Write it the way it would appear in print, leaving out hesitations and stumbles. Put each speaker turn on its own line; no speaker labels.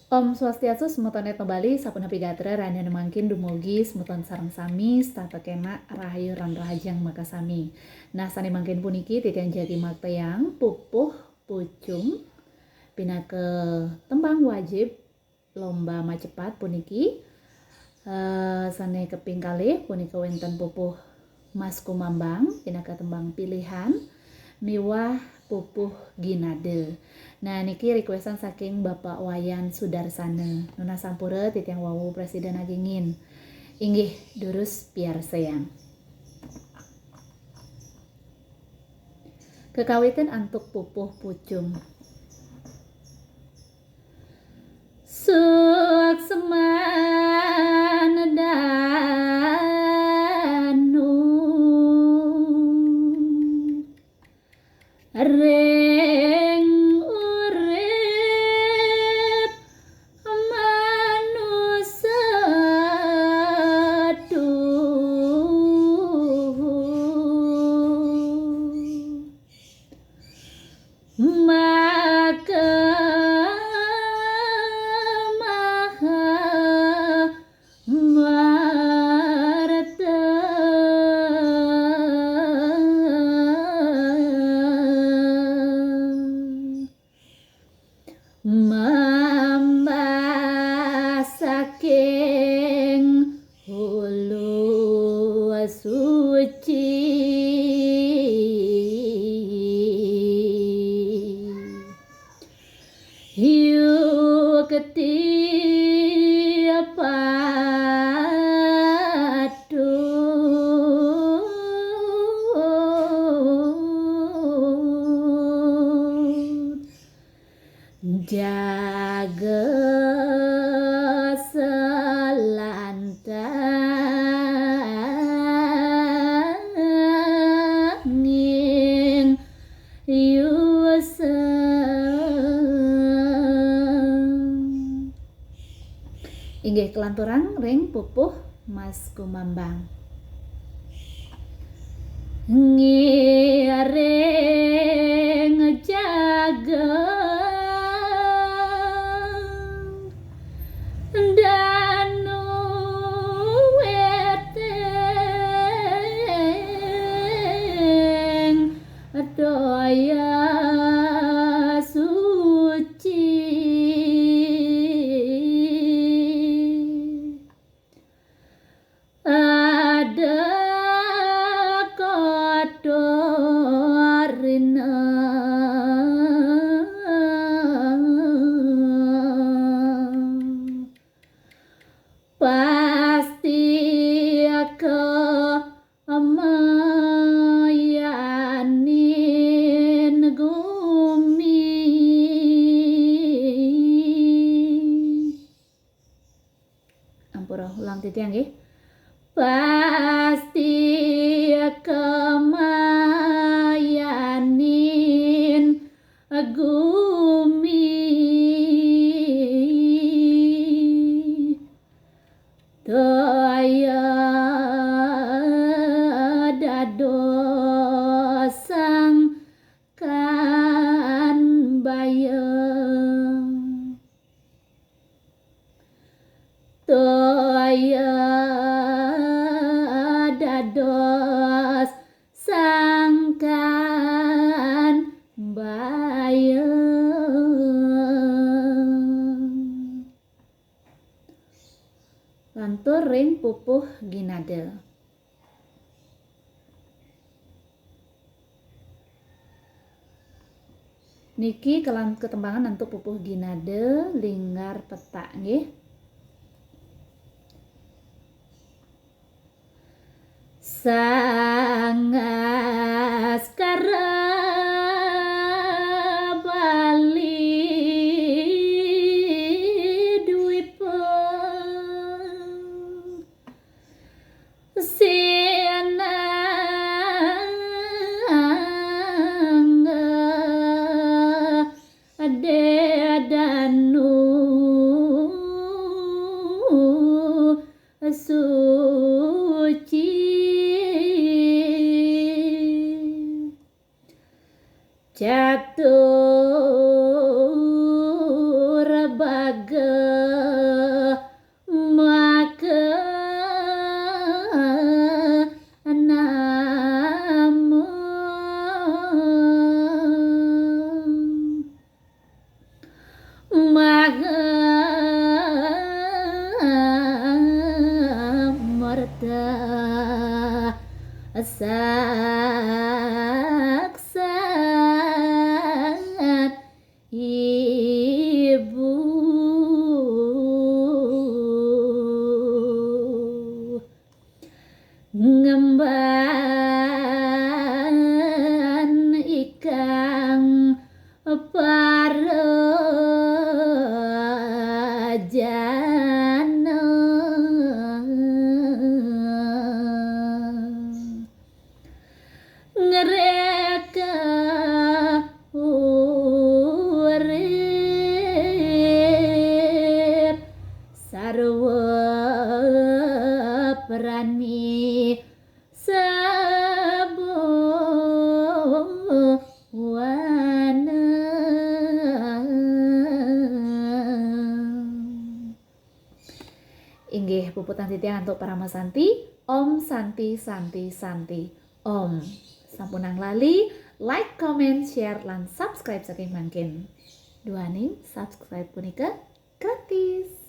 Om Swastiastu semutan etno Bali sapunapi gatra randana mangkin dumugi semutan sareng sami stata kena rahayu ran rahajang makasami. Nah sani mangkin puniki titian jagi maktayang pupuh pucung pinake tembang wajib lomba macepat puniki sane keping kalih punika wonten pupuh Mas Kumambang pinake tembang pilihan miwah pupuh ginade. Nah niki requestan saking Bapak Wayan Sudarsana. Nuna sampura titiang wawu presiden agingin. Inggih durus biar sayang. Kekawitan antuk pupuh pucung. Suksman danu ring urip manusatu maka maha marta mamba saking hulu suci yuk patut jaga selantangin yuseng. Inggih kelanturan ring pupuh Mas Kumambang. Ngiring jaga danu weteng daya suci ada kotorina pasti mayanin gumi ampura ulang titiang nggih pasti kemayanin gumi daya dadosang kan bayang daya dados sangkan bayang lantur ring pupuh ginade. Niki ketembangan untuk pupuh ginade linggar petak nggih. Sangaskara Bali Dwipeng Sinang Dedanu suci catur baga maha marta saksat ibu ngemban ikang parajana ngereka urip sarwa prani sabuwana. Inggih puputan titiang untuk para Santi. Om Santi Santi Santi. Om. Sampunang lali, like, comment, share, lan subscribe saking mangkin. Duaning subscribe punika gratis.